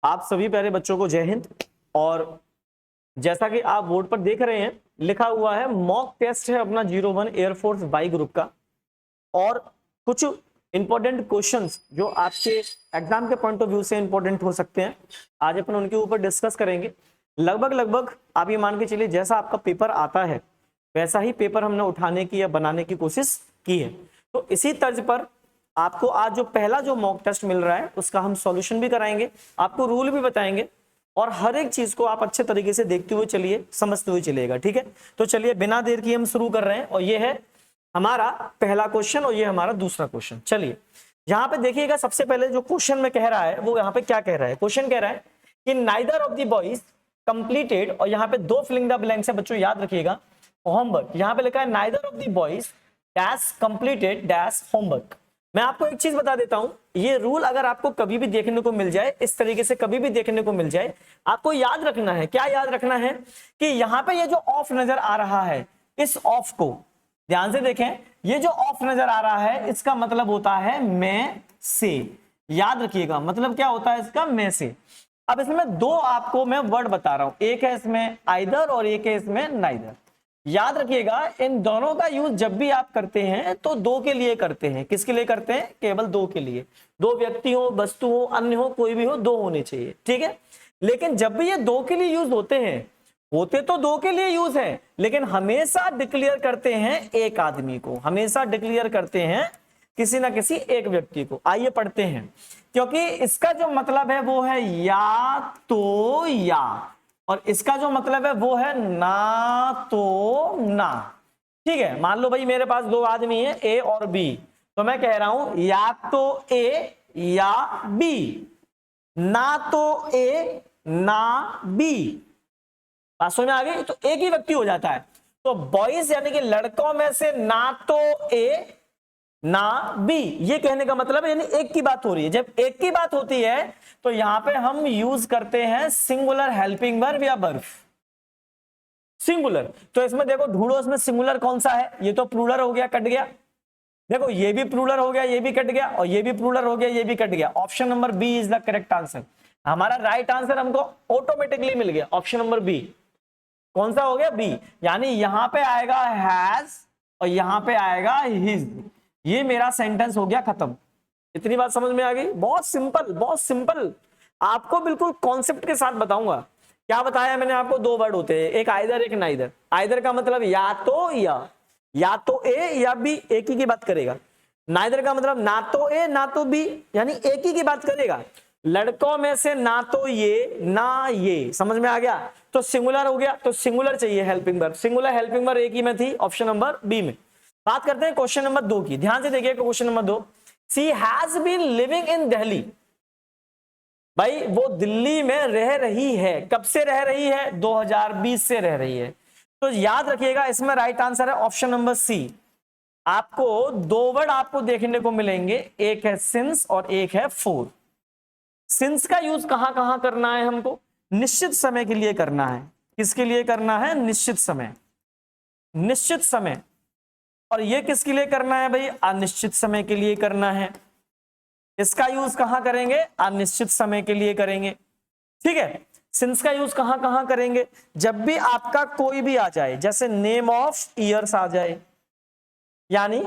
आप सभी प्यारे बच्चों को जय हिंद। और जैसा कि आप बोर्ड पर देख रहे हैं, लिखा हुआ है मॉक टेस्ट है अपना 01 एयरफोर्स बाई ग्रुप का, और कुछ इंपॉर्टेंट क्वेश्चंस जो आपके एग्जाम के पॉइंट ऑफ व्यू से इंपॉर्टेंट हो सकते हैं, आज अपन उनके ऊपर डिस्कस करेंगे। लगभग आप ये मान के चलिए जैसा आपका पेपर आता है वैसा ही पेपर हमने उठाने की या बनाने की कोशिश की है। तो इसी तर्ज पर आपको आज जो पहला जो मॉक टेस्ट मिल रहा है उसका हम सॉल्यूशन भी कराएंगे, आपको रूल भी बताएंगे, और हर एक चीज को आप अच्छे तरीके से देखते हुए चलिए, समझते हुए चलिएगा। ठीक है, तो चलिए बिना देर की हम शुरू कर रहे हैं, और ये है हमारा पहला क्वेश्चन और ये हमारा दूसरा क्वेश्चन। चलिए यहाँ पे देखिएगा, सबसे पहले जो क्वेश्चन में कह रहा है वो यहाँ पे क्या कह रहा है। क्वेश्चन कह रहा है कि neither of the boys completed, और यहाँ पे दो फिलिंग द ब्लैंक्स है बच्चों, याद रखिएगा। होमवर्क यहाँ पे लिखा है neither of the boys dash completed dash homework. मैं आपको एक चीज बता देता हूं, ये रूल अगर आपको कभी भी देखने को मिल जाए, इस तरीके से कभी भी देखने को मिल जाए, आपको याद रखना है। क्या याद रखना है कि यहाँ पे ये जो ऑफ नजर आ रहा है, इस ऑफ को ध्यान से देखें, ये जो ऑफ नजर आ रहा है इसका मतलब होता है मैं से। याद रखिएगा मतलब क्या होता है इसका, मैं से। अब इसमें दो आपको मैं वर्ड बता रहा हूं, एक है इसमें आइदर और एक है इसमें नाइदर। याद रखिएगा इन दोनों का यूज जब भी आप करते हैं तो दो के लिए करते हैं। किसके लिए करते हैं? केवल दो के लिए। दो व्यक्ति हो, वस्तु हो, अन्य हो, कोई भी हो, दो होने चाहिए। ठीक है, लेकिन जब भी ये दो के लिए यूज होते हैं, होते तो दो के लिए यूज है, लेकिन हमेशा डिक्लेयर करते हैं एक आदमी को, हमेशा डिक्लेयर करते हैं किसी ना किसी एक व्यक्ति को। आइए पढ़ते हैं, क्योंकि इसका जो मतलब है वो है या तो या, और इसका जो मतलब है वो है ना तो ना। ठीक है, मान लो भाई मेरे पास दो आदमी हैं ए और बी, तो मैं कह रहा हूं या तो ए या बी, ना तो ए ना बी। बात समझ में आ गई? तो एक ही व्यक्ति हो जाता है। तो बॉयज यानी कि लड़कों में से ना तो ए ना बी, ये कहने का मतलब है यानी एक की बात हो रही है। जब एक की बात होती है तो यहां पे हम यूज करते हैं सिंगुलर हेल्पिंग वर्ब या वर्ब, सिंगुलर। तो इसमें देखो ढूंढो, इसमें सिंगुलर कौन सा है। ये तो प्लूरल हो गया, कट गया। देखो ये भी प्लूरल हो गया, ये भी कट गया, और ये भी प्लूरल हो गया, ये भी कट गया। Option number B is the correct answer. हमारा राइट आंसर हमको ऑटोमेटिकली मिल गया, ऑप्शन नंबर बी। कौन सा हो गया? बी। यानी यहां पे आएगा हैज और यहां पे आएगा हिज। ये मेरा सेंटेंस हो गया खत्म। इतनी बात समझ में आ गई? बहुत सिंपल, बहुत सिंपल। आपको बिल्कुल कॉन्सेप्ट के साथ बताऊंगा। क्या बताया मैंने आपको? दो वर्ड होते हैं, एक आइदर एक नाइदर। आइदर का मतलब या तो या तो ए या बी, एक ही की बात करेगा। नाइदर का मतलब ना तो ए ना तो बी, यानी एक ही की बात करेगा। लड़कों में से ना तो ये ना ये, समझ में आ गया? तो सिंगुलर हो गया, तो सिंगुलर चाहिए helping verb. Singular helping verb एक ही में थी, ऑप्शन नंबर बी में। बात करते हैं क्वेश्चन नंबर 2 की। ध्यान से देखिए question number 2, she has been living in Delhi. भाई वो दिल्ली में रह रही है। कब से रह रही है? 2020 से रह रही है। तो याद रखिएगा इसमें राइट आंसर है ऑप्शन नंबर सी। आपको दो वर्ड आपको देखने को मिलेंगे, एक है सिंस और एक है फोर। सिंस का यूज कहां कहां करना है हमको? निश्चित समय के लिए करना है। किसके लिए करना है? निश्चित समय, निश्चित समय। और ये किसके लिए करना है भाई? अनिश्चित समय के लिए करना है। इसका यूज कहां करेंगे? अनिश्चित समय के लिए करेंगे। ठीक है, सिंस का यूज कहां कहां करेंगे? जब भी आपका कोई भी आ जाए, जैसे नेम ऑफ ईयर्स आ जाए, यानी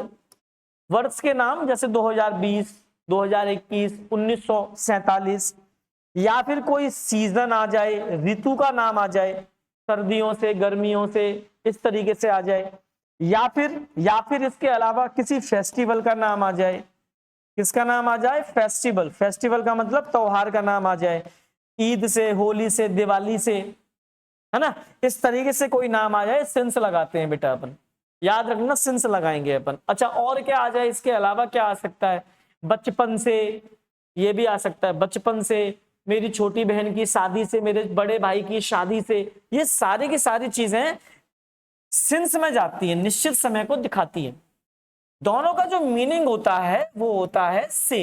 वर्ष के नाम, जैसे 2020, 2021, 1947, या फिर कोई सीजन आ जाए, ऋतु का नाम आ जाए, सर्दियों से गर्मियों से, इस तरीके से आ जाए, या फिर इसके अलावा किसी फेस्टिवल का नाम आ जाए। किसका नाम आ जाए? फेस्टिवल। फेस्टिवल का मतलब त्योहार का नाम आ जाए, ईद से, होली से, दिवाली से, है ना, इस तरीके से कोई नाम आ जाए, सिंस लगाते हैं बेटा अपन। याद रखना सिंस लगाएंगे अपन। अच्छा और क्या आ जाए? इसके अलावा क्या आ सकता है? बचपन से, ये भी आ सकता है, बचपन से, मेरी छोटी बहन की शादी से, मेरे बड़े भाई की शादी से। ये सारी की सारी चीजें सिंस में जाती है, निश्चित समय को दिखाती है। दोनों का जो मीनिंग होता है वो होता है से।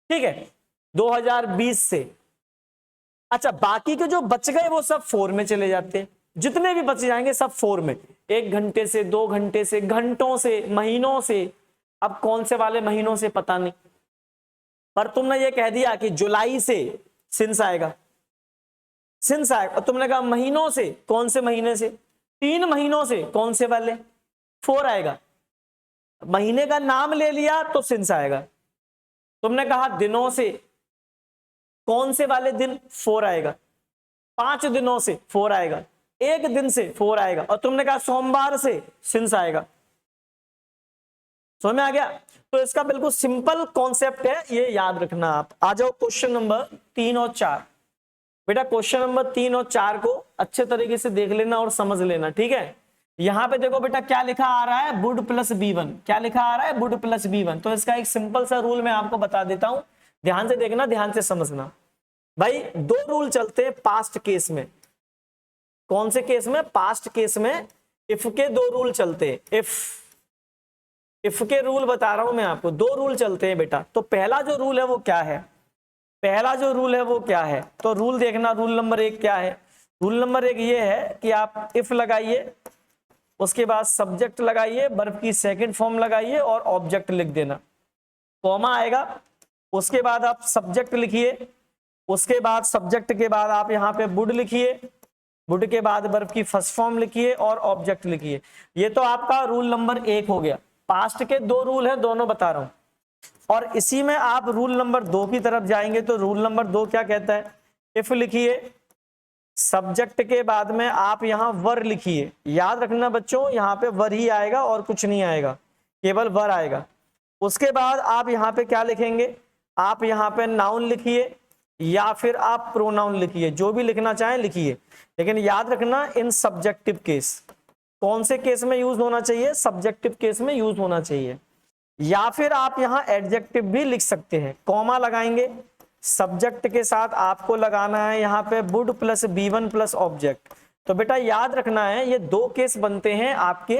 ठीक है, 2020 से। अच्छा बाकी के जो बच गए वो सब फोर में चले जाते हैं। जितने भी बच जाएंगे सब फोर में, 1 घंटे से, 2 घंटे से, घंटों से, महीनों से। अब कौन से वाले महीनों से पता नहीं, पर तुमने ये कह दिया कि जुलाई से सिंस आएगा, सिंस आएगा। और तुमने कहा महीनों से, कौन से महीने से? 3 महीनों से, कौन से वाले? 4 आएगा। महीने का नाम ले लिया तो सिंस आएगा। तुमने कहा दिनों से, कौन से वाले दिन? 4 आएगा। 5 दिनों से 4 आएगा। 1 दिन से 4 आएगा। और तुमने कहा सोमवार से, सिंस आएगा। समझ में आ गया? तो इसका बिल्कुल सिंपल कॉन्सेप्ट है, ये याद रखना आप। आ जाओ क्वेश्चन नंबर 3 और 4। बेटा क्वेश्चन नंबर 3 और 4 को अच्छे तरीके से देख लेना और समझ लेना, ठीक है। यहां पे देखो बेटा क्या लिखा आ रहा है, वुड प्लस B1। क्या लिखा आ रहा है? Would plus B1। तो इसका एक सिंपल सा रूल मैं आपको बता देता हूं, ध्यान से देखना, ध्यान से समझना। भाई 2 रूल चलते हैं पास्ट केस में। कौन से केस में? पास्ट केस में इफ के 2 रूल चलते हैं। इफ के रूल बता रहा हूं मैं आपको, 2 रूल चलते हैं बेटा। तो पहला जो रूल है वो क्या है? पहला जो रूल है वो क्या है? तो रूल देखना, रूल नंबर 1 क्या है? रूल नंबर 1 ये है कि आप इफ लगाइए, उसके बाद सब्जेक्ट लगाइए, वर्ब की सेकंड फॉर्म लगाइए और ऑब्जेक्ट लिख देना, कॉमा आएगा। उसके बाद आप सब्जेक्ट लिखिए, उसके बाद सब्जेक्ट के बाद आप यहाँ पे वुड लिखिए, वुड के बाद वर्ब की फर्स्ट फॉर्म लिखिए और ऑब्जेक्ट लिखिए। ये तो आपका रूल नंबर 1 हो गया। पास्ट के 2 रूल है, दोनों बता रहा हूं। और इसी में आप रूल नंबर 2 की तरफ जाएंगे तो रूल नंबर 2 क्या कहता है? इफ लिखिए, सब्जेक्ट के बाद में आप यहां वर लिखिए। याद रखना बच्चों, यहां पे वर ही आएगा और कुछ नहीं आएगा, केवल वर आएगा। उसके बाद आप यहां पे क्या लिखेंगे? आप यहां पे नाउन लिखिए या फिर आप प्रोनाउन लिखिए, जो भी लिखना चाहें लिखिए। लेकिन याद रखना इन सब्जेक्टिव केस, कौन से केस में यूज होना चाहिए? सब्जेक्टिव केस में यूज होना चाहिए। या फिर आप यहां एडजेक्टिव भी लिख सकते हैं, कॉमा लगाएंगे, सब्जेक्ट के साथ आपको लगाना है यहाँ पे would plus B1 plus object. तो बेटा याद रखना है, ये 2 केस बनते हैं आपके,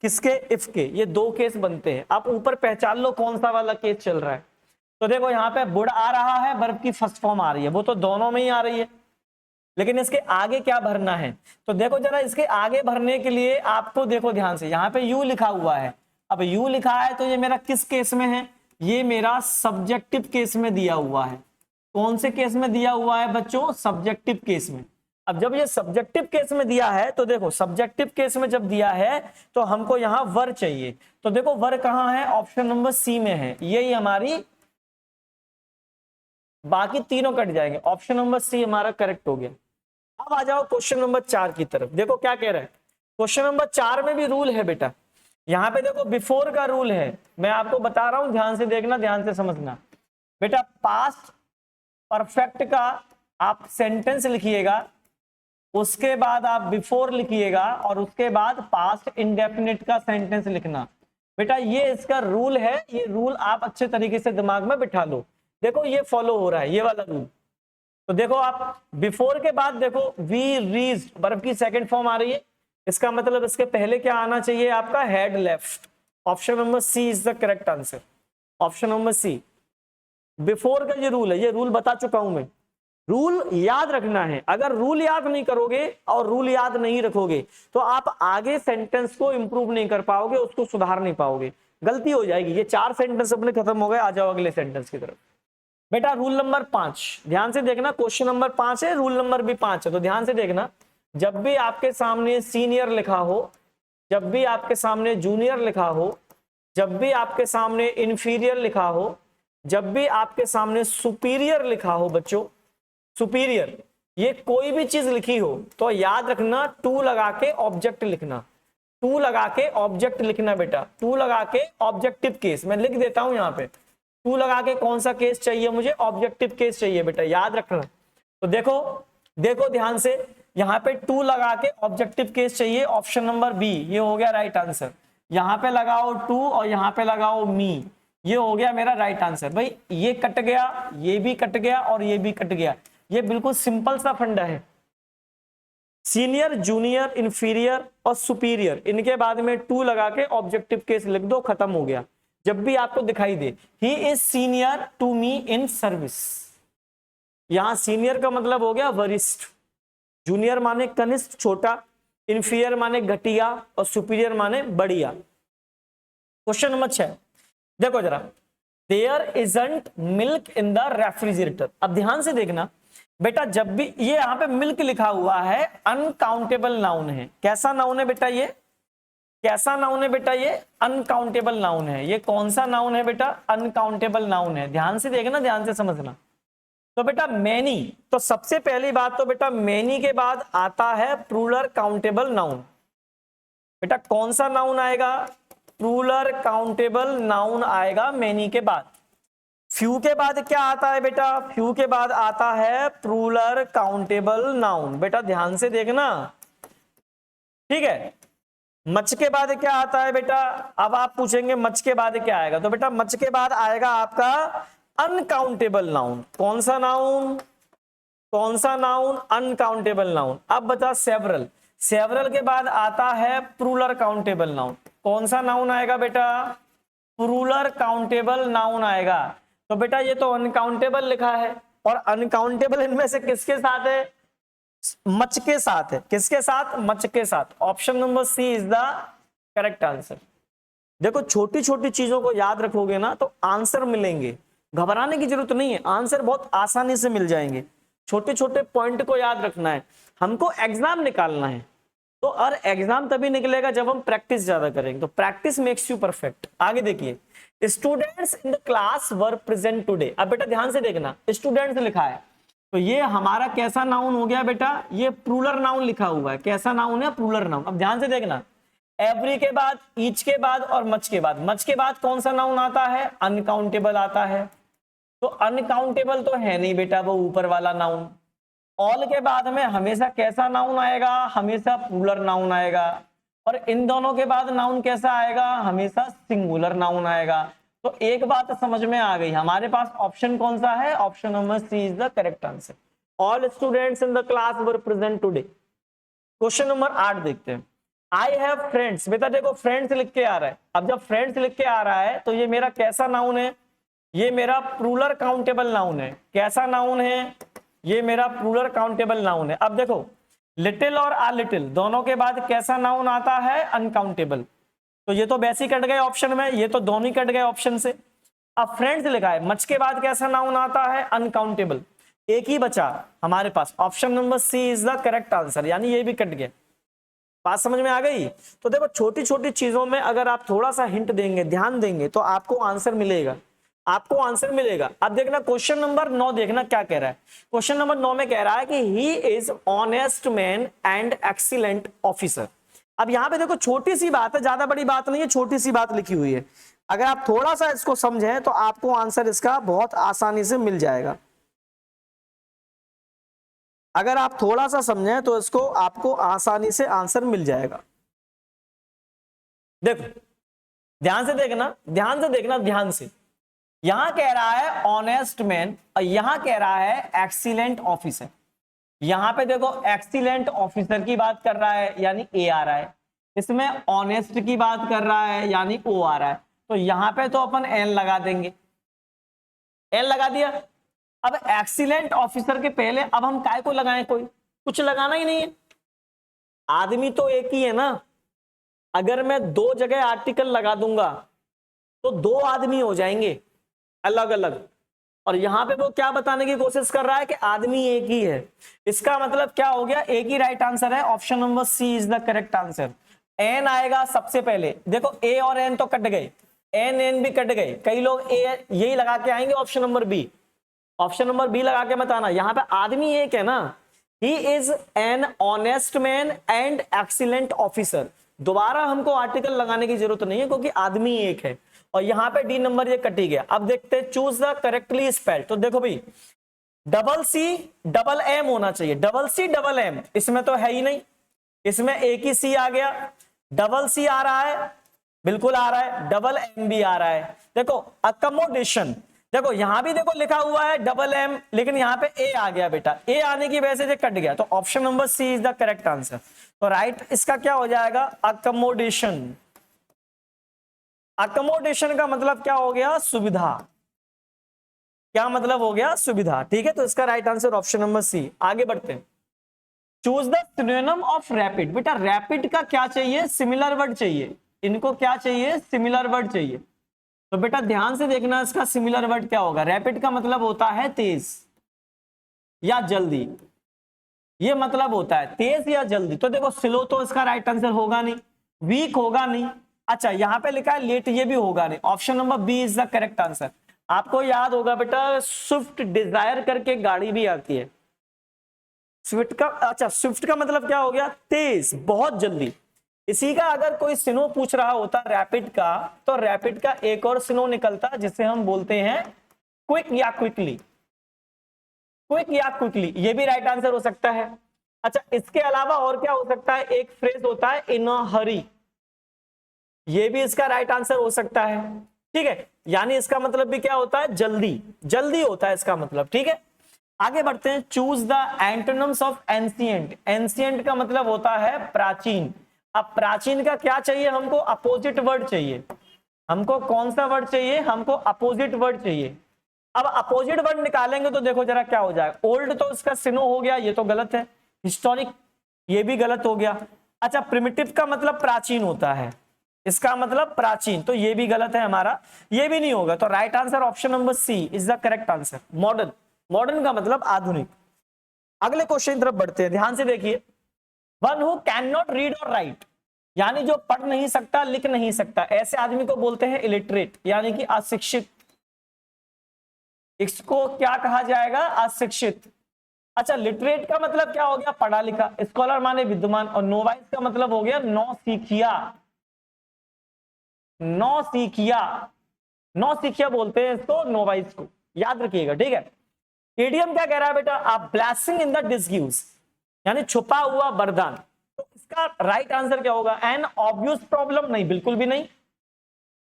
किसके? इफ के। ये 2 केस बनते हैं। आप ऊपर पहचान लो कौन सा वाला केस चल रहा है। तो देखो यहाँ पे वुड आ रहा है, वर्ब की फर्स्ट फॉर्म आ रही है, वो तो दोनों में ही आ रही है, लेकिन इसके आगे क्या भरना है? तो देखो जरा, इसके आगे भरने के लिए आपको देखो ध्यान से, यहाँ पे यू लिखा हुआ है। अब यू लिखा है तो ये मेरा किस केस में है? ये मेरा सब्जेक्टिव केस में दिया हुआ है। कौन से केस में दिया हुआ है बच्चों? सब्जेक्टिव केस में। अब जब ये सब्जेक्टिव केस में दिया है तो देखो, सब्जेक्टिव केस में जब दिया है तो हमको यहां वर चाहिए। तो देखो वर कहां है? ऑप्शन नंबर सी में है। यही हमारी, बाकी तीनों कट जाएंगे। ऑप्शन नंबर सी हमारा करेक्ट हो गया। अब आ जाओ क्वेश्चन नंबर 4 की तरफ। देखो क्या कह रहा है क्वेश्चन नंबर 4 में भी रूल है बेटा। यहां पे देखो बिफोर का रूल है, मैं आपको बता रहा हूं, ध्यान से देखना, ध्यान से समझना। बेटा पास्ट परफेक्ट का आप सेंटेंस लिखिएगा, उसके बाद आप बिफोर लिखिएगा और उसके बाद पास्ट इंडेफिनिट का सेंटेंस लिखना। बेटा ये इसका रूल है, ये रूल आप अच्छे तरीके से दिमाग में बिठा लो। देखो ये फॉलो हो रहा है, ये वाला रूल। तो देखो आप बिफोर के बाद देखो वी रीच्ड, वर्ब की सेकंड फॉर्म आ रही है, इसका मतलब इसके पहले क्या आना चाहिए आपका? Had left. Option number C is the correct answer. Option number C. Before का ये रूल है, ये रूल बता चुका हूं मैं। रूल याद रखना है, अगर रूल याद नहीं करोगे और रूल याद नहीं रखोगे तो आप आगे सेंटेंस को इंप्रूव नहीं कर पाओगे, उसको सुधार नहीं पाओगे, गलती हो जाएगी। ये 4 सेंटेंस अपने खत्म हो गए। आ जाओ अगले सेंटेंस की तरफ। बेटा रूल नंबर 5, ध्यान से देखना, क्वेश्चन नंबर 5 है, रूल नंबर भी 5 है, तो ध्यान से देखना। जब भी आपके सामने सीनियर लिखा हो, जब भी आपके सामने जूनियर लिखा हो, जब भी आपके सामने इंफीरियर लिखा हो, जब भी आपके सामने सुपीरियर लिखा हो बच्चों, सुपीरियर, ये कोई भी चीज लिखी हो तो याद रखना टू लगा के ऑब्जेक्ट लिखना, टू लगा के ऑब्जेक्ट लिखना बेटा, टू लगा के ऑब्जेक्टिव केस। मैं लिख देता हूं यहाँ पे, टू लगा के कौन सा केस चाहिए मुझे? ऑब्जेक्टिव केस चाहिए बेटा, याद रखना। तो देखो देखो ध्यान से, यहाँ पे टू लगा के ऑब्जेक्टिव केस चाहिए। ऑप्शन नंबर बी, ये हो गया राइट आंसर। यहाँ पे लगाओ टू और यहाँ पे लगाओ मी, ये हो गया मेरा राइट आंसर। भाई ये कट गया, ये भी कट गया और ये भी कट गया। ये बिल्कुल सिंपल सा फंडा है। सीनियर, जूनियर, इंफीरियर और सुपीरियर, इनके बाद में टू लगा के ऑब्जेक्टिव केस लिख दो, खत्म हो गया। जब भी आपको दिखाई दे he is senior to me in service, यहां सीनियर का मतलब हो गया वरिष्ठ, जूनियर माने कनिष्ठ छोटा, इंफीरियर माने घटिया और सुपीरियर माने बढ़िया। क्वेश्चन नंबर 6 देखो जरा, there isn't milk in the refrigerator. अब ध्यान से देखना, बेटा जब भी ये यहाँ पे मिल्क लिखा हुआ है अनकाउंटेबल नाउन है। कैसा नाउन है बेटा ये? कैसा नाउन है बेटा ये? अनकाउंटेबल नाउन है। ये कौन सा नाउन है बेटा? अनकाउंटेबल नाउन है। ध्यान से देखना, ध्यान से समझना। तो बेटा मैनी, तो सबसे पहली बात तो बेटा मैनी के बाद आता है प्लूरल काउंटेबल नाउन। बेटा कौन सा नाउन आएगा? प्लूरल काउंटेबल नाउन आएगा मैनी के बाद। फ्यू के बाद क्या आता है बेटा? फ्यू के बाद आता है प्लूरल काउंटेबल नाउन। बेटा ध्यान से देखना, ठीक है। मच के बाद क्या आता है बेटा? अब आप पूछेंगे मच के बाद क्या आएगा, तो बेटा मच के बाद आएगा आपका अनकाउंटेबल नाउन। कौन सा नाउन? कौन सा नाउन? Uncountable noun. अब बता सेवरल, सेवरल के बाद आता है प्लूरल काउंटेबल नाउन। कौन सा नाउन आएगा बेटा? प्लूरल काउंटेबल नाउन आएगा। तो बेटा ये तो अनकाउंटेबल लिखा है, और अनकाउंटेबल इनमें से किसके साथ है? मच के साथ है। किसके साथ? मच के साथ। Option number C is the correct answer. देखो छोटी छोटी चीजों को याद रखोगे ना तो आंसर मिलेंगे, घबराने की जरूरत नहीं है, आंसर बहुत आसानी से मिल जाएंगे। छोटे छोटे पॉइंट को याद रखना है, हमको एग्जाम निकालना है। तो और एग्जाम तभी निकलेगा जब हम प्रैक्टिस ज्यादा करेंगे। तो प्रैक्टिस मेक्स यू परफेक्ट। आगे देखिए, students in the class were present today. अब बेटा ध्यान से देखना, स्टूडेंट्स लिखा है तो ये हमारा कैसा नाउन हो गया बेटा? ये प्लूरल नाउन लिखा हुआ है। कैसा नाउन है? Plural noun. अब ध्यान से देखना, एवरी के बाद, ईच के बाद और मच के बाद, मच के बाद कौन सा नाउन आता है? अनकाउंटेबल आता है। तो अनकाउंटेबल तो है नहीं बेटा, वो ऊपर वाला नाउन। ऑल के बाद में हमेशा कैसा नाउन आएगा? हमेशा प्लूरल नाउन आएगा। और इन दोनों के बाद नाउन कैसा आएगा? हमेशा सिंगुलर नाउन आएगा। तो एक बात समझ में आ गई, हमारे पास ऑप्शन कौन सा है? Option number C is the correct answer. All students in the class were present today. Question number 8 देखते हैं। I have friends. बेटा देखो फ्रेंड्स लिख के आ रहा है। अब जब फ्रेंड्स लिख के आ रहा है तो ये मेरा कैसा नाउन है? ये मेरा प्लूरल काउंटेबल नाउन है। कैसा नाउन है? ये मेरा प्लूरल काउंटेबल नाउन है। अब देखो लिटिल और आ लिटिल दोनों के बाद कैसा नाउन आता है? अनकाउंटेबल। तो ये तो वैसे ही कट गए ऑप्शन में, ये तो दोनों ही कट गए ऑप्शन से। अब फ्रेंड्स लिखा है, मच के बाद कैसा नाउन आता है? अनकाउंटेबल। एक ही बचा हमारे पास, option number C is the correct answer, यानी ये भी कट गया। बात समझ में आ गई? तो देखो छोटी छोटी चीजों में अगर आप थोड़ा सा हिंट देंगे, ध्यान देंगे तो आपको आंसर मिलेगा, आपको आंसर मिलेगा। अब देखना क्वेश्चन नंबर 9 देखना क्या कह रहा है। क्वेश्चन नंबर 9 में कह रहा है कि he is honest man and excellent officer. अब यहां पे देखो छोटी सी बात है, ज्यादा बड़ी बात नहीं है, छोटी सी बात लिखी हुई है। अगर आप थोड़ा सा इसको समझें तो आपको आंसर इसका बहुत आसानी से मिल जाएगा। अगर आप थोड़ा सा समझें तो इसको आपको आसानी से आंसर मिल जाएगा। देखो ध्यान से देखना, ध्यान से देखना, ध्यान से। यहां कह रहा है ऑनेस्ट मैन और यहां कह रहा है एक्सीलेंट ऑफिसर। यहां पे देखो एक्सीलेंट ऑफिसर की बात कर रहा है यानी ए आ रहा है, इसमें ऑनेस्ट की बात कर रहा है यानी ओ आ रहा है। तो यहां पे तो अपन एन लगा देंगे, एन लगा दिया। अब एक्सीलेंट ऑफिसर के पहले अब हम काय को लगाएं? कोई कुछ लगाना ही नहीं है, आदमी तो एक ही है ना। अगर मैं दो जगह आर्टिकल लगा दूंगा तो दो आदमी हो जाएंगे अलग अलग, और यहां पे वो क्या बताने की कोशिश कर रहा है कि आदमी एक ही है। इसका मतलब क्या हो गया? एक ही राइट आंसर है, option number C is the correct answer. An आएगा सबसे पहले। देखो ए और एन तो कट गए, एन एन भी कट गए, कई लोग ए यही लगा के आएंगे option number B, option number B लगा के मत आना। यहां पे आदमी एक है ना, he is an honest man and excellent officer. दोबारा हमको आर्टिकल लगाने की जरूरत नहीं है क्योंकि आदमी एक है। और यहां पे डी नंबर ये कटी गया। अब देखते हैं चूज द करेक्टली स्पेल्ड। तो देखो भाई डबल सी डबल एम होना चाहिए, डबल सी डबल एम इसमें तो है ही नहीं, इसमें एक ही सी आ गया। डबल सी आ रहा है, बिल्कुल आ रहा है, डबल एम भी आ रहा है। देखो अकोमोडेशन, देखो यहां भी देखो लिखा हुआ है डबल एम, लेकिन यहां पे ए आ गया बेटा, ए आने की वजह से ये कट गया। तो option number C is the correct answer. तो राइट इसका क्या हो जाएगा? अकोमोडेशन। अकोमोडेशन का मतलब क्या हो गया? सुविधा। क्या मतलब हो गया? सुविधा। ठीक है, तो इसका right answer option number C. आगे बढ़ते हैं। Choose the synonym of rapid. बेटा रैपिड का क्या चाहिए? सिमिलर वर्ड चाहिए। इनको क्या चाहिए? सिमिलर वर्ड चाहिए। तो बेटा ध्यान से देखना इसका सिमिलर वर्ड क्या होगा। रैपिड का मतलब होता है तेज, या जल्दी, ये मतलब होता है तेज या जल्दी। तो देखो स्लो तो इसका राइट आंसर होगा नहीं, वीक होगा नहीं, अच्छा यहाँ पे लिखा है लेट, ये भी होगा नहीं। Option number B is the correct answer. आपको याद होगा बेटा स्विफ्ट डिजायर करके गाड़ी भी आती है, स्विफ्ट का, अच्छा स्विफ्ट का मतलब क्या हो गया, तेज, बहुत जल्दी। इसी का अगर कोई सिनो पूछ रहा होता रैपिड का, तो रैपिड का एक और सिनो निकलता जिसे हम बोलते हैं क्विक या क्विकली, क्विक या क्विकली, ये भी राइट आंसर हो सकता है। अच्छा इसके अलावा और क्या हो सकता है, एक फ्रेज होता है इन अ हरी, ये भी इसका राइट आंसर हो सकता है। ठीक है, यानी इसका मतलब भी क्या होता है, जल्दी, जल्दी होता है इसका मतलब। ठीक है, आगे बढ़ते हैं। Choose the antonyms of ancient. Ancient का मतलब होता है प्राचीन। अब प्राचीन का क्या चाहिए हमको, अपोजिट वर्ड चाहिए। हमको कौन सा वर्ड चाहिए, हमको अपोजिट वर्ड चाहिए। अब अपोजिट वर्ड निकालेंगे तो देखो जरा क्या हो जाएगा। ओल्ड तो इसका सिनो हो गया, ये तो गलत है। हिस्टोरिक, ये भी गलत हो गया। अच्छा प्रिमिटिव का मतलब प्राचीन होता है, इसका मतलब प्राचीन, तो ये भी गलत है हमारा, ये भी नहीं होगा। तो right answer option number C is the correct answer, modern. Modern का मतलब आधुनिक। अगले क्वेश्चन की तरफ बढ़ते हैं, ध्यान से देखिए। One who can not read और राइट, यानी जो पढ़ नहीं सकता लिख नहीं सकता, ऐसे आदमी को बोलते हैं इलिटरेट, यानी कि अशिक्षित। इसको क्या कहा जाएगा, अशिक्षित। अच्छा लिटरेट का मतलब क्या हो गया, पढ़ा लिखा। स्कॉलर माने विद्वान, और नोवाइस का मतलब हो गया नौसिखिया। नौसिखिया, नौसिखिया बोलते हैं इसको, नोवाइस को, याद रखिएगा। ठीक है, इडियम क्या कह रहा है बेटा, आप ब्लेसिंग इन द डिसग्यूज, यानी छुपा हुआ वरदान। तो इसका राइट आंसर क्या होगा, एन ऑब्वियस प्रॉब्लम, नहीं बिल्कुल भी नहीं,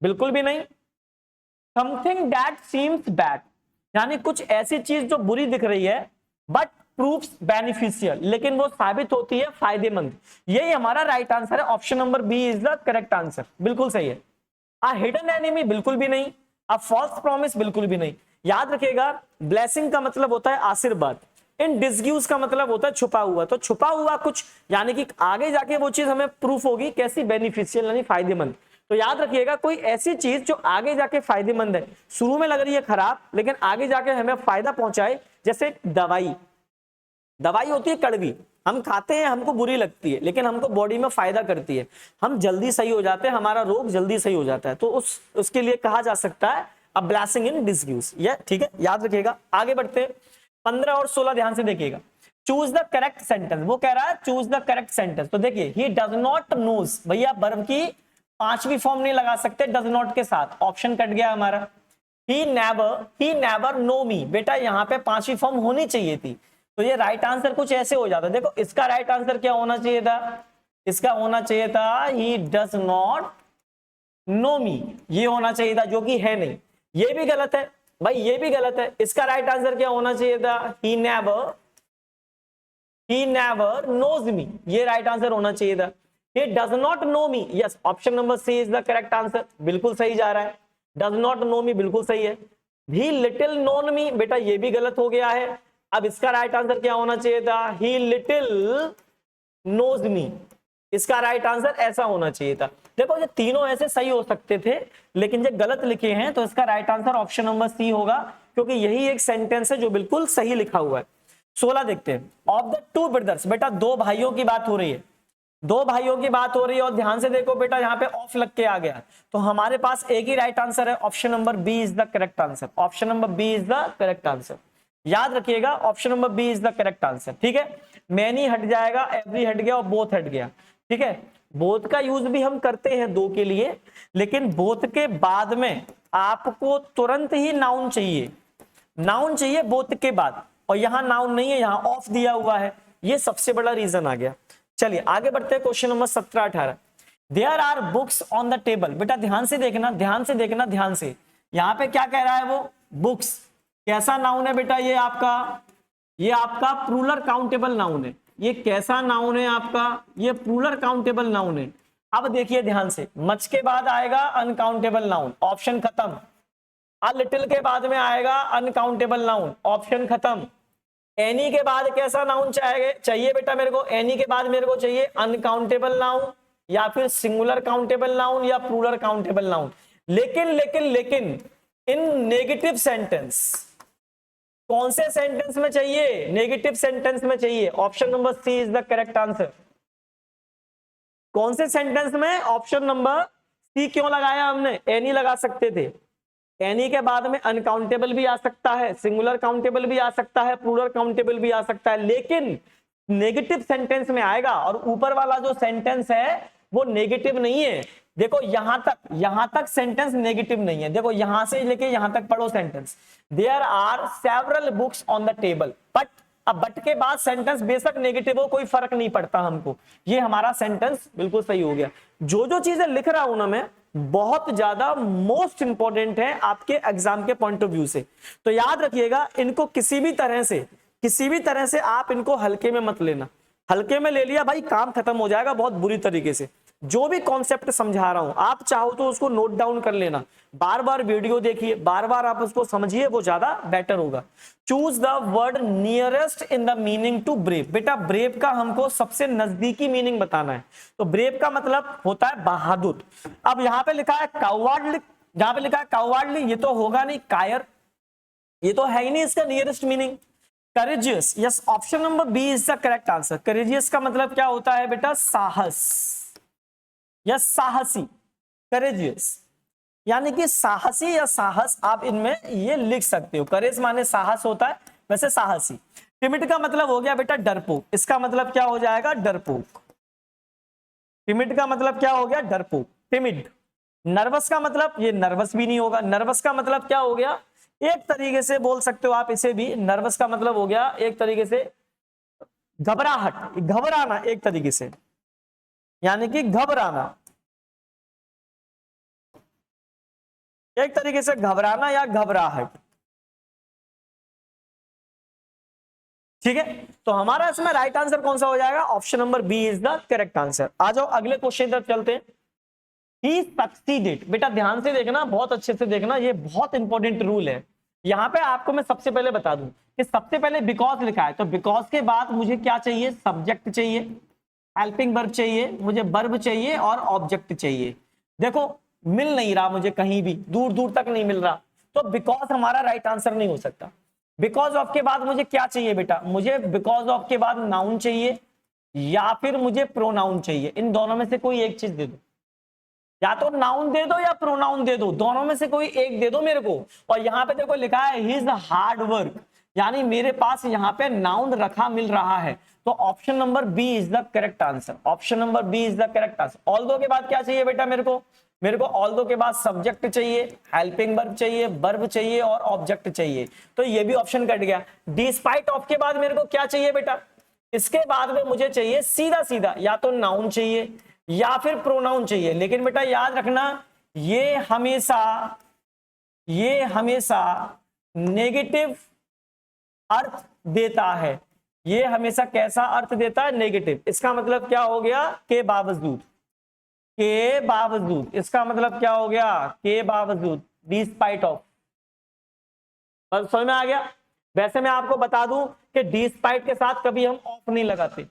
बिल्कुल भी नहीं। समथिंग दैट सीम्स बैड, यानी कुछ ऐसी चीज जो बुरी दिख रही है बट प्रूव्स बेनिफिशियल, लेकिन वो साबित होती है फायदेमंद। यही हमारा राइट आंसर है, option number B is the correct answer, बिल्कुल सही है। अ हिडन एनिमी बिल्कुल भी नहीं, अ फॉल्स प्रॉमिस बिल्कुल भी नहीं। याद रखिएगा ब्लेसिंग का मतलब होता है आशीर्वाद, इन डिसग्यूज का मतलब होता है छुपा हुआ। तो छुपा हुआ कुछ, यानी कि आगे जाके वो चीज हमें प्रूफ होगी कैसी, बेनिफिशियल यानी फायदेमंद। तो याद रखिएगा कोई ऐसी चीज जो आगे जाके फायदेमंद है, शुरू में लग रही है खराब लेकिन आगे जाके हमें फायदा पहुंचाए, जैसे दवाई। दवाई होती है कड़वी, हम खाते हैं, हमको बुरी लगती है लेकिन हमको बॉडी में फायदा करती है, हम जल्दी सही हो जाते हैं, हमारा रोग जल्दी सही हो जाता है। तो उसके लिए कहा जा सकता है अ ब्लेसिंग इन डिसग्यूज, ये ठीक है, याद रखिएगा। आगे बढ़ते हैं, 15 और 16 ध्यान से देखिएगा। चूज द करेक्ट सेंटेंस, वो कह रहा है चूज द करेक्ट सेंटेंस। तो देखिए ही डज नॉट नोज, भैया वर्ब की पांचवी फॉर्म नहीं लगा सकते डज नॉट के साथ, ऑप्शन कट गया हमारा। ही नेवर नो मी, बेटा यहाँ पे पांचवी फॉर्म होनी चाहिए थी, तो ये राइट आंसर कुछ ऐसे हो जाता। देखो इसका राइट आंसर क्या होना चाहिए था, इसका होना चाहिए था ही डज नॉट नो मी, ये होना चाहिए था, जो कि है नहीं। ये भी गलत है भाई, ये भी गलत है। इसका राइट आंसर क्या होना चाहिए था, ही नेवर नोज मी, ये राइट आंसर होना चाहिए था। he does not know me, yes option number C is the correct answer, बिल्कुल सही जा रहा है। does not know me बिल्कुल सही है। he little known me, बेटा ये भी गलत हो गया है। अब इसका राइट आंसर क्या होना चाहिए था, he little knows me, इसका राइट आंसर ऐसा होना चाहिए था। देखो ये तीनों ऐसे सही हो सकते थे लेकिन जो गलत लिखे हैं, तो इसका right answer option number C होगा, क्योंकि यही एक सेंटेंस है जो बिल्कुल सही लिखा हुआ है। 16 देखते हैं। ऑफ द टू ब्रदर्स, बेटा दो भाइयों की बात हो रही है, दो भाइयों की बात हो रही है, और ध्यान से देखो बेटा यहाँ पे ऑफ लग के आ गया, तो हमारे पास एक ही राइट आंसर है, option number B is the correct answer. Option number B is the correct answer, याद रखिएगा option number B is the correct answer. ठीक है, मैनी हट जाएगा, एवरी हट गया और बोथ हट गया। ठीक है, बोथ का यूज भी हम करते हैं दो के लिए, लेकिन बोथ के बाद में आपको तुरंत ही नाउन चाहिए, नाउन चाहिए बोथ के बाद, और यहां नाउन नहीं है, यहां ऑफ दिया हुआ है, ये सबसे बड़ा रीजन आ गया। चलिए आगे बढ़ते हैं, question number 17-18। There are books on the table, बेटा ध्यान से देखना, ध्यान से देखना, ध्यान से। यहां पे क्या कह रहा है वो, बुक्स कैसा नाउन है बेटा, ये आपका प्लूरल काउंटेबल नाउन है। ये कैसा नाउन है आपका, ये प्लूरल काउंटेबल नाउन है। अब देखिए ध्यान से, मच के बाद आएगा अनकाउंटेबल नाउन, ऑप्शन खत्म। अ लिटिल के बाद में आएगा अनकाउंटेबल नाउन, ऑप्शन खत्म। एनी के बाद कैसा नाउन चाहिए बेटा मेरे को, एनी के बाद मेरे को चाहिए अनकाउंटेबल नाउन, या फिर सिंगुलर काउंटेबल नाउन, या प्लूरल काउंटेबल नाउन। लेकिन इन नेगेटिव सेंटेंस, कौन से सेंटेंस में चाहिए? नेगेटिव सेंटेंस में चाहिए। Option number C is the correct answer. कौन से सेंटेंस में? Option number C. क्यों लगाया हमने? एनी लगा सकते थे। एनी के बाद में अनकाउंटेबल भी आ सकता है, सिंगुलर काउंटेबल भी आ सकता है, प्लूरल काउंटेबल भी आ सकता है, लेकिन नेगेटिव सेंटेंस में आएगा। और ऊपर वाला जो सेंटेंस है वो नेगेटिव नहीं है। देखो यहां तक सेंटेंस नेगेटिव नहीं है। देखो यहां से लेके यहां तक पढ़ो sentence. There are several books on the table, but अब बट के बाद सेंटेंस बेशक नेगेटिव हो, कोई फर्क नहीं पड़ता हमको। ये हमारा सेंटेंस बिल्कुल सही हो गया। जो जो चीजें लिख रहा हूं ना मैं, बहुत ज्यादा मोस्ट इंपॉर्टेंट है आपके एग्जाम के पॉइंट ऑफ व्यू से। तो याद रखिएगा, इनको किसी भी तरह से आप इनको हल्के में मत लेना। हल्के में ले लिया भाई, काम खत्म हो जाएगा बहुत बुरी तरीके से। जो भी कॉन्सेप्ट समझा रहा हूं, आप चाहो तो उसको नोट डाउन कर लेना, बार बार वीडियो देखिए, बार बार आप उसको समझिए, वो ज्यादा बेटर होगा। Choose the word nearest in the meaning to brave. बेटा ब्रेव का हमको सबसे नजदीकी मीनिंग बताना है। तो ब्रेव का मतलब होता है बहादुर। अब यहां पे लिखा है कावर्डली, जहां पे लिखा है कावर्डली, ये तो होगा नहीं, कायर, ये तो है ही नहीं इसका nearest meaning. Courageous, yes, option number B is the correct answer. Courageous का मतलब क्या होता है बेटा? साहस, यस, साहसी, करेजियस, यानी कि साहसी या साहस, आप इनमें ये लिख सकते हो। करेज माने साहस होता है, वैसे साहसी। टिमिड का मतलब हो गया बेटा डरपोक। इसका मतलब क्या हो जाएगा? डरपोक। टिमिड का मतलब क्या हो गया? डरपोक, टिमिड। नर्वस का मतलब, ये नर्वस भी नहीं होगा। नर्वस का मतलब क्या हो गया? एक तरीके से बोल सकते हो आप इसे भी, नर्वस का मतलब हो गया एक तरीके से घबराहट, घबराना एक तरीके से, यानी कि घबराना, एक तरीके से घबराना या घबराहट। ठीक है, तो हमारा इसमें राइट आंसर कौन सा हो जाएगा? Option number B is the correct answer. आ जाओ अगले क्वेश्चन तरफ चलते हैं। He succeeded. बेटा ध्यान से देखना, बहुत अच्छे से देखना, ये बहुत इंपॉर्टेंट रूल है। यहां पे आपको मैं सबसे पहले बता दूं कि सबसे पहले बिकॉज लिखा है, तो बिकॉज के बाद मुझे क्या चाहिए? सब्जेक्ट चाहिए, हेल्पिंग वर्ब चाहिए, मुझे वर्ब चाहिए और ऑब्जेक्ट चाहिए। देखो मिल नहीं रहा मुझे, कहीं भी दूर दूर तक नहीं मिल रहा, तो बिकॉज हमारा राइट आंसर नहीं हो सकता। बिकॉज ऑफ के बाद मुझे क्या चाहिए बेटा? मुझे बिकॉज ऑफ के बाद नाउन चाहिए या फिर मुझे प्रोनाउन चाहिए। इन दोनों में से कोई एक चीज दे दो, या तो नाउन दे दो या प्रोनाउन दे दो, दोनों में से कोई एक दे दो मेरे को। और यहाँ पे देखो लिखा है हिज हार्ड वर्क, यानी मेरे पास यहाँ पे नाउन रखा मिल रहा है। तो option number B is the correct answer. Option number B is the correct answer. All दो के बाद क्या चाहिए बेटा मेरे को? मेरे को ऑल दो के बाद सब्जेक्ट चाहिए, हेल्पिंग वर्ब चाहिए, वर्ब चाहिए और ऑब्जेक्ट चाहिए। तो ये भी ऑप्शन कट गया। डिस्पाइट ऑफ के बाद मेरे को क्या चाहिए बेटा? इसके बाद में मुझे चाहिए सीधा सीधा, या तो नाउन चाहिए या फिर प्रोनाउन चाहिए। लेकिन बेटा याद रखना, ये हमेशा नेगेटिव अर्थ देता है। ये हमेशा कैसा अर्थ देता है? नेगेटिव। इसका मतलब क्या हो गया? के बावजूद, के बावजूद। इसका मतलब क्या हो गया? के बावजूद, डिस्पाइट ऑफ। समझ में आ गया? वैसे मैं आपको बता दूं कि डिस्पाइट के साथ कभी हम ऑफ नहीं लगाते।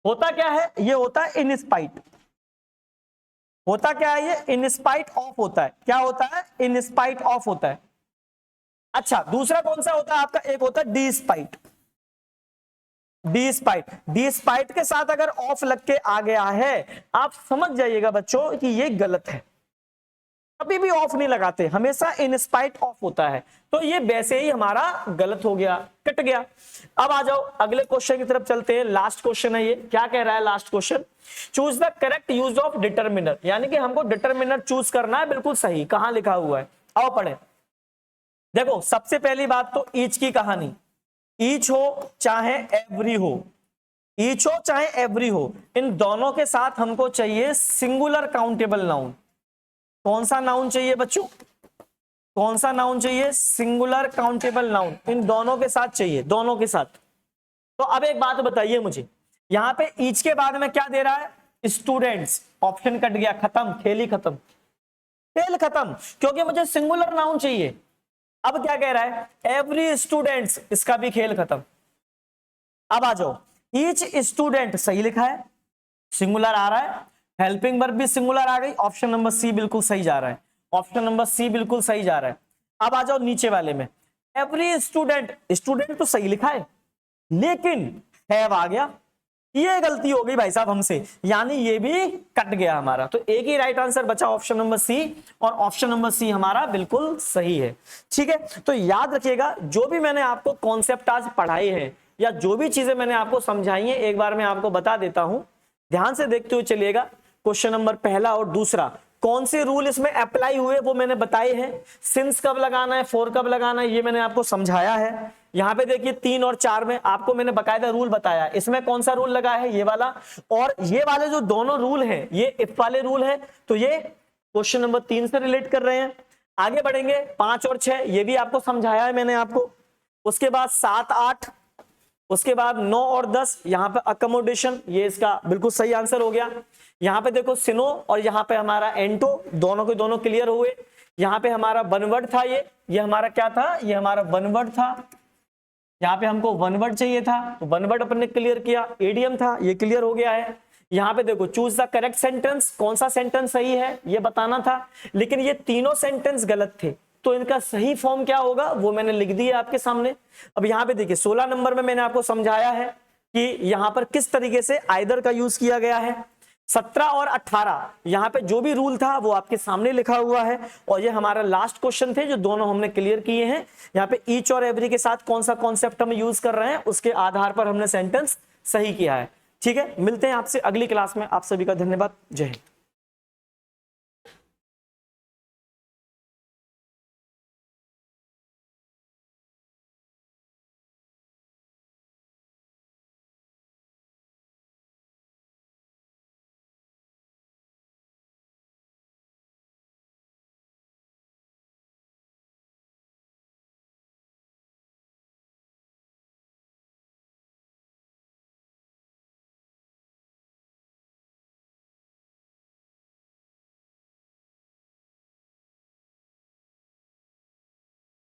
होता क्या है? ये होता है इन स्पाइट। होता क्या है? ये इन स्पाइट ऑफ होता है। क्या होता है? इन स्पाइट ऑफ होता है। अच्छा, दूसरा कौन सा होता है आपका? एक होता है D spite. D spite, D spite के साथ अगर ऑफ लग के आ गया है, आप समझ जाइएगा बच्चों कि ये गलत है। कभी भी ऑफ नहीं लगाते, हमेशा इन स्पाइट ऑफ होता है। तो ये वैसे ही हमारा गलत हो गया, कट गया। अब आ जाओ अगले क्वेश्चन की तरफ चलते हैं। लास्ट क्वेश्चन है ये। क्या कह रहा है last question? Choose the correct use of determiner, यानी कि हमको डिटर्मिनर चूज करना है। बिल्कुल सही। कहां लिखा हुआ है? आओ पढ़े। देखो सबसे पहली बात तो ईच की कहानी, ईच हो चाहे एवरी हो, ईच हो चाहे एवरी हो, इन दोनों के साथ हमको चाहिए सिंगुलर काउंटेबल नाउन। कौन सा नाउन चाहिए बच्चों? कौन सा नाउन चाहिए? Singular countable noun. इन दोनों के साथ चाहिए, दोनों के साथ। तो अब एक बात बताइए मुझे, यहां पे ईच के बाद में क्या दे रहा है? स्टूडेंट्स। ऑप्शन कट गया, खत्म, खेल ही खत्म, खेल खत्म, क्योंकि मुझे सिंगुलर नाउन चाहिए। अब क्या कह रहा है? एवरी स्टूडेंट्स, इसका भी खेल खत्म। अब आ जाओ, ईच स्टूडेंट सही लिखा है, सिंगुलर आ रहा है, हेल्पिंग वर्ब भी सिंगुलर आ गई। ऑप्शन नंबर सी बिल्कुल सही जा रहा है। ऑप्शन नंबर सी बिल्कुल सही जा रहा है। अब आ जाओ नीचे वाले में, एवरी स्टूडेंट, स्टूडेंट तो सही लिखा है लेकिन हैव आ गया, ये गलती हो गई भाई साहब हमसे, यानी ये भी कट गया हमारा। तो एक ही राइट आंसर बचा ऑप्शन नंबर सी, और ऑप्शन नंबर सी हमारा बिल्कुल सही है। ठीक है, तो याद रखिएगा जो भी मैंने आपको कॉन्सेप्ट आज पढ़ाए हैं या जो भी चीजें मैंने आपको समझाई हैं, एक बार मैं आपको बता देता हूं, ध्यान से देखते हुए चलिएगा। क्वेश्चन नंबर पहला और दूसरा कौन से रूल इसमें अप्लाई हुए वो मैंने बताए हैं। सिंस कब लगाना है, फॉर कब लगाना है, ये मैंने आपको समझाया है। यहाँ पे देखिए 3 और 4 में आपको मैंने बकायदा रूल बताया, इसमें कौन सा रूल लगा है, ये वाला, और ये वाले जो दोनों रूल हैं ये इफ वाले रूल हैं, तो ये क्वेश्चन नंबर 3 से रिलेट कर रहे हैं। आगे बढ़ेंगे 5 और 6, ये भी आपको समझाया है मैंने आपको। उसके बाद 7, 8, उसके बाद 9 और 10, यहाँ पे अकोमोडेशन, ये इसका बिल्कुल सही आंसर हो गया। यहाँ पे देखो सिनो और यहाँ पे हमारा एंटो, दोनों के दोनों क्लियर हुए। यहाँ पे हमारा वन वर्ड था, ये हमारा क्या था, ये हमारा वन वर्ड था, यहाँ पे हमको वन वर्ड चाहिए था तो वन वर्ड अपन ने क्लियर किया। एडीएम था, ये क्लियर हो गया है। यहाँ पे देखो चूज द करेक्ट सेंटेंस, कौन सा सेंटेंस सही है ये बताना था, लेकिन ये तीनों सेंटेंस गलत थे, तो इनका सही फॉर्म क्या होगा वो मैंने लिख दिया आपके सामने। अब यहाँ पे देखिए 16 नंबर में मैंने आपको समझाया है कि यहाँ पर किस तरीके से आइदर का यूज किया गया है। 17 और 18 यहाँ पे जो भी रूल था वो आपके सामने लिखा हुआ है, और ये हमारा लास्ट क्वेश्चन थे जो दोनों हमने क्लियर किए हैं। यहाँ पे ईच और एवरी के साथ कौन सा कॉन्सेप्ट हम यूज कर रहे हैं उसके आधार पर हमने सेंटेंस सही किया है। ठीक है, मिलते हैं आपसे अगली क्लास में। आप सभी का धन्यवाद, जय हिंद।